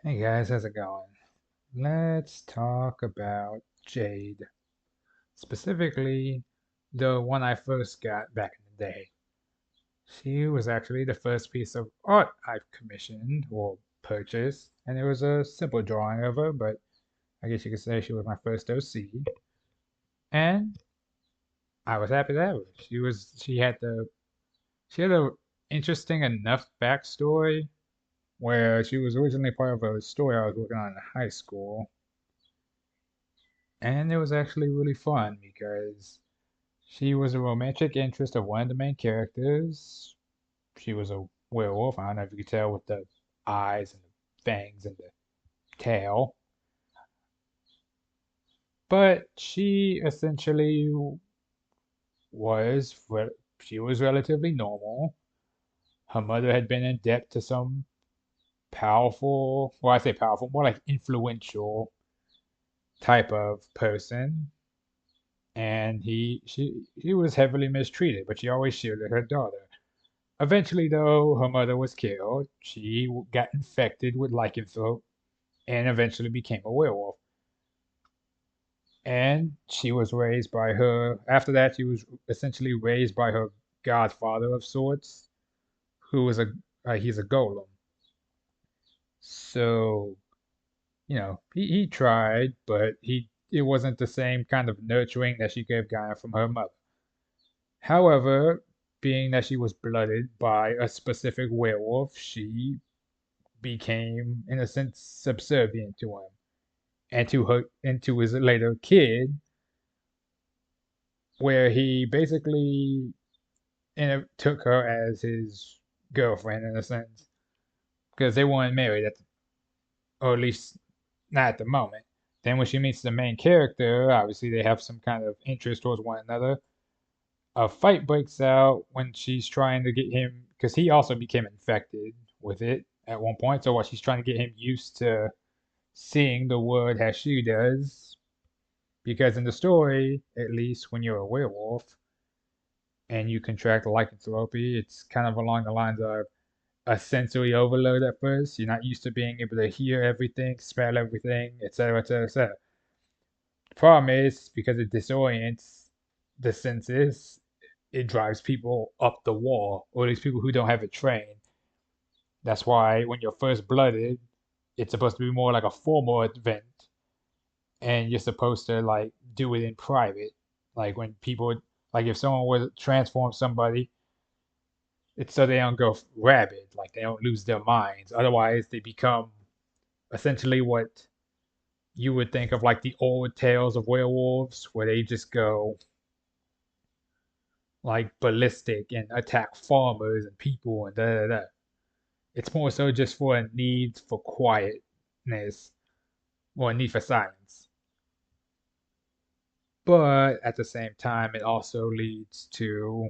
Hey guys, how's it going? Let's talk about Jade. Specifically, the one I first got back in the day. She was actually the first piece of art I've commissioned or purchased, and it was a simple drawing of her, but I guess you could say she was my first OC. And I was happy to have her. She had a interesting enough backstory where she was originally part of a story I was working on in high school. And it was actually really fun because she was a romantic interest of one of the main characters. She was a werewolf. I don't know if you could tell with the eyes and the fangs and the tail. But she essentially was she was relatively normal. Her mother had been in debt to some powerful, well, I say powerful, more like influential type of person. And she was heavily mistreated, but she always shielded her daughter. Eventually, though, her mother was killed. She got infected with lycanthrope and eventually became a werewolf. And she was raised by her, after that, she was essentially raised by her godfather of sorts, who was he's a golem. So, he tried, but it wasn't the same kind of nurturing that she could have gotten from her mother. However, being that she was blooded by a specific werewolf, she became, in a sense, subservient to him and to his later kid, where he basically took her as his girlfriend in a sense because they weren't married or at least not at the moment. Then when she meets the main character, obviously they have some kind of interest towards one another. A fight breaks out when she's trying to get him because he also became infected with it at one point. So while she's trying to get him used to seeing the world as she does, because in the story, at least when you're a werewolf and you contract lycanthropy, it's kind of along the lines of a sensory overload at first. You're not used to being able to hear everything, smell everything, etc., etc., etc. The problem is because it disorients the senses, it drives people up the wall, or these people who don't have it trained. That's why when you're first blooded, it's supposed to be more like a formal event, and you're supposed to like do it in private. Like when people, like if someone were to transform somebody, it's so they don't go rabid, like they don't lose their minds. Otherwise, they become essentially what you would think of like the old tales of werewolves, where they just go like ballistic and attack farmers and people and da da da. It's more so just for a need for quietness or a need for silence. But at the same time, it also leads to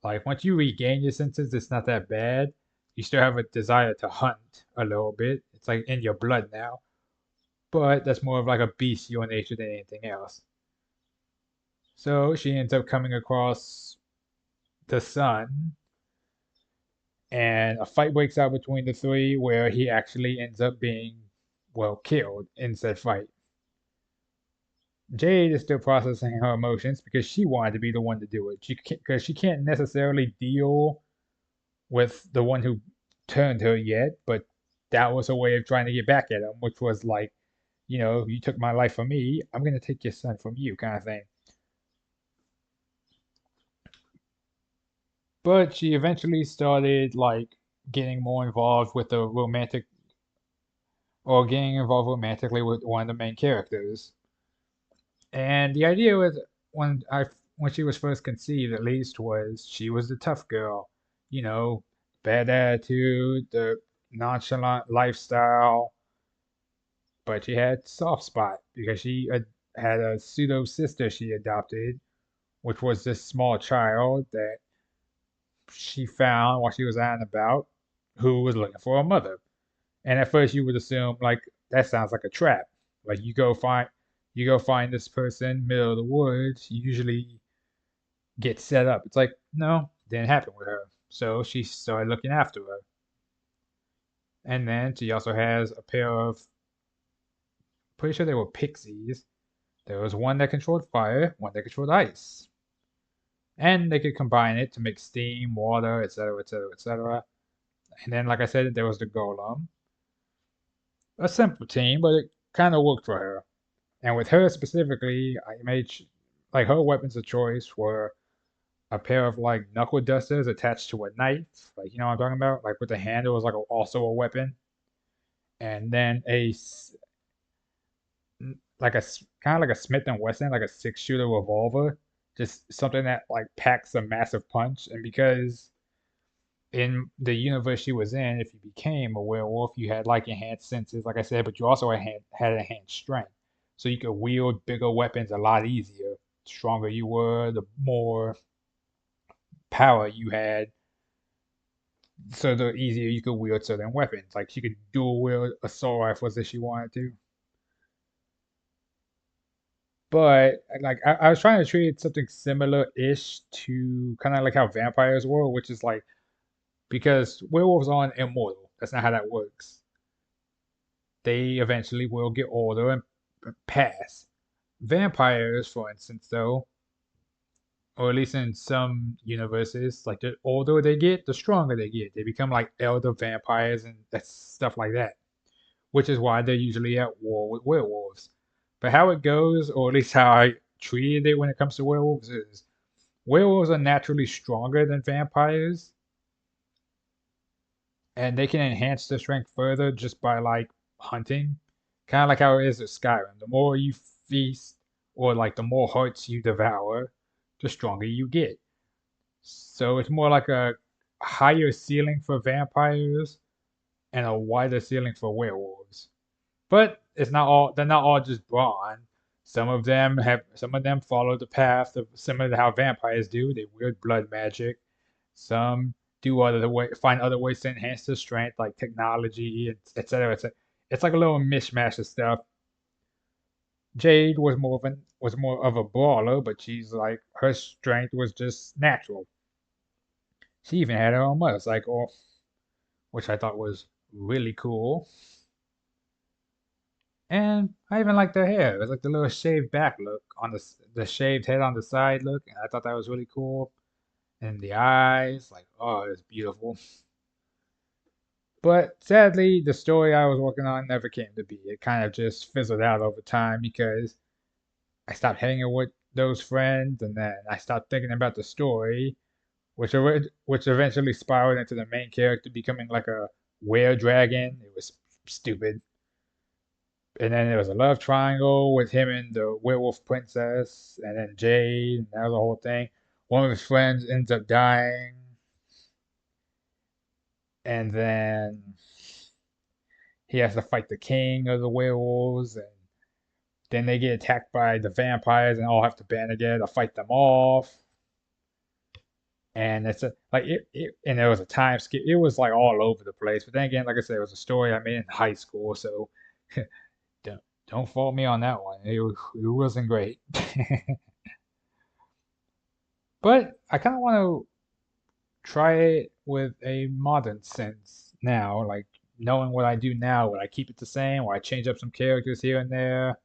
like once you regain your senses, it's not that bad. You still have a desire to hunt a little bit. It's like in your blood now. But that's more of like a bestial nature than anything else. So she ends up coming across the sun, and a fight breaks out between the three where he actually ends up being, well, killed in said fight. Jade is still processing her emotions because she wanted to be the one to do it. Because she can't necessarily deal with the one who turned her yet, but that was a way of trying to get back at him, which was like, you took my life from me, I'm gonna take your son from you, kind of thing. But she eventually started like getting more involved with the romantic, or getting involved romantically with one of the main characters. And the idea was when she was first conceived, at least, was she was the tough girl, you know, bad attitude, the nonchalant lifestyle, but she had soft spot because she had a pseudo sister she adopted, which was this small child that she found while she was out and about, who was looking for a mother. And at first, you would assume like that sounds like a trap. Like you go find this person middle of the woods. You usually get set up. It's like no, didn't happen with her. So she started looking after her. And then she also has a pair of, pretty sure they were pixies. There was one that controlled fire, one that controlled ice. And they could combine it to make steam, water, etc., etc., etc. And then, like I said, there was the golem. A simple team, but it kind of worked for her. And with her specifically, I made like her weapons of choice were a pair of like knuckle dusters attached to a knife, like you know what I'm talking about, like with the handle was like also a weapon, and then like a kind of like a Smith and Wesson, like a six-shooter revolver, just something that like packs a massive punch. And because in the universe she was in, if you became a werewolf, you had like enhanced senses, like I said, but you also had enhanced strength, so you could wield bigger weapons a lot easier. The stronger you were, the more power you had, so the easier you could wield certain weapons. Like she could dual wield assault rifles if she wanted to. But like I was trying to treat something similar-ish to kind of like how vampires were, which is like because werewolves aren't immortal. That's not how that works. They eventually will get older and pass. Vampires, for instance, though, or at least in some universes, like the older they get, the stronger they get. They become like elder vampires and that's stuff like that, which is why they're usually at war with werewolves. But how it goes, or at least how I treated it when it comes to werewolves, is werewolves are naturally stronger than vampires, and they can enhance their strength further just by like hunting. Kind of like how it is with Skyrim. The more you feast, or like the more hearts you devour, the stronger you get. So it's more like a higher ceiling for vampires and a wider ceiling for werewolves. But it's not all. They're not all just brawn. Some of them follow the path of similar to how vampires do. They wield blood magic. Some do find other ways to enhance their strength, like technology, etc. It's like a little mishmash of stuff. Jade was more of a brawler, but she's like her strength was just natural. She even had her own motorcycle, which I thought was really cool. And I even liked her hair. It was like the little shaved back look on the shaved head on the side look, and I thought that was really cool. And the eyes, like, oh, it's beautiful. But sadly, the story I was working on never came to be. It kind of just fizzled out over time because I stopped hanging with those friends, and then I stopped thinking about the story, which eventually spiraled into the main character becoming like a were dragon. It was stupid. And then there was a love triangle with him and the werewolf princess, and then Jade, and that was the whole thing. One of his friends ends up dying, and then he has to fight the king of the werewolves, and then they get attacked by the vampires and all have to band together to fight them off. And and there was a time skip. It was like all over the place. But then again, like I said, it was a story I made in high school, so don't don't fault me on that one. It wasn't great. But I kind of want to try it with a modern sense now, like knowing what I do now. Would I keep it the same? Or I change up some characters here and there?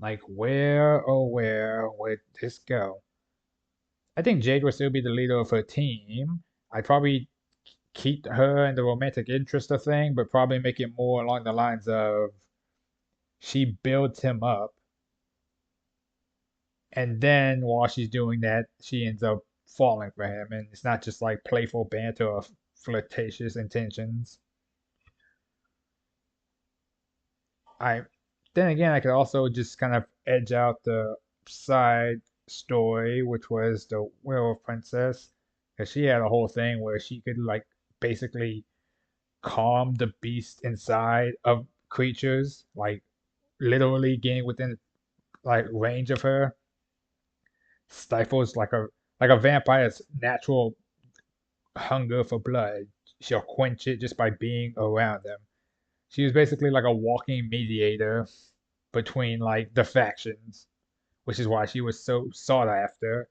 Like where, oh where would this go? I think Jade will still be the leader of her team. I'd probably keep her and the romantic interest of thing, but probably make it more along the lines of she builds him up, and then while she's doing that, she ends up falling for him, and it's not just like playful banter or flirtatious intentions. I then again, I could also just kind of edge out the side story, which was the werewolf princess, because she had a whole thing where she could like basically calm the beast inside of creatures, like literally getting within like range of her, stifles like a vampire's natural hunger for blood. She'll quench it just by being around them. She was basically like a walking mediator between like the factions, which is why she was so sought after.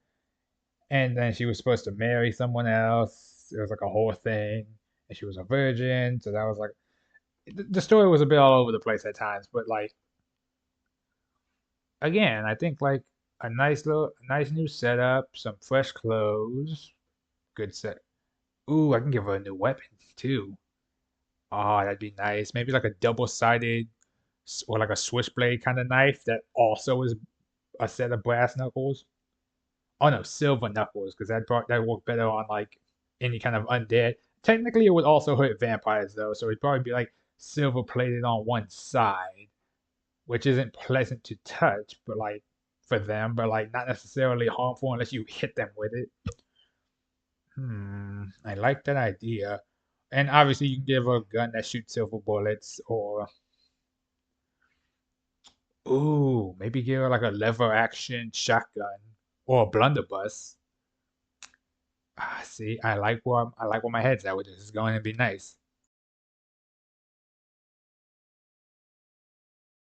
And then she was supposed to marry someone else. It was like a whole thing. and she was a virgin. So that was like the story was a bit all over the place at times, but like again, I think like a nice new setup, some fresh clothes, good set. Ooh, I can give her a new weapon too. Oh, that'd be nice. Maybe like a double-sided or like a switchblade kind of knife that also is a set of brass knuckles. Oh no, silver knuckles, because that work better on like any kind of undead. Technically, it would also hurt vampires though, so it'd probably be like silver plated on one side, which isn't pleasant to touch, but like for them, but like not necessarily harmful unless you hit them with it. I like that idea. And obviously, you can give her a gun that shoots silver bullets, or ooh, maybe give her like a lever action shotgun or a blunderbuss. Ah, see, I like where my head's at with this. It's going to be nice.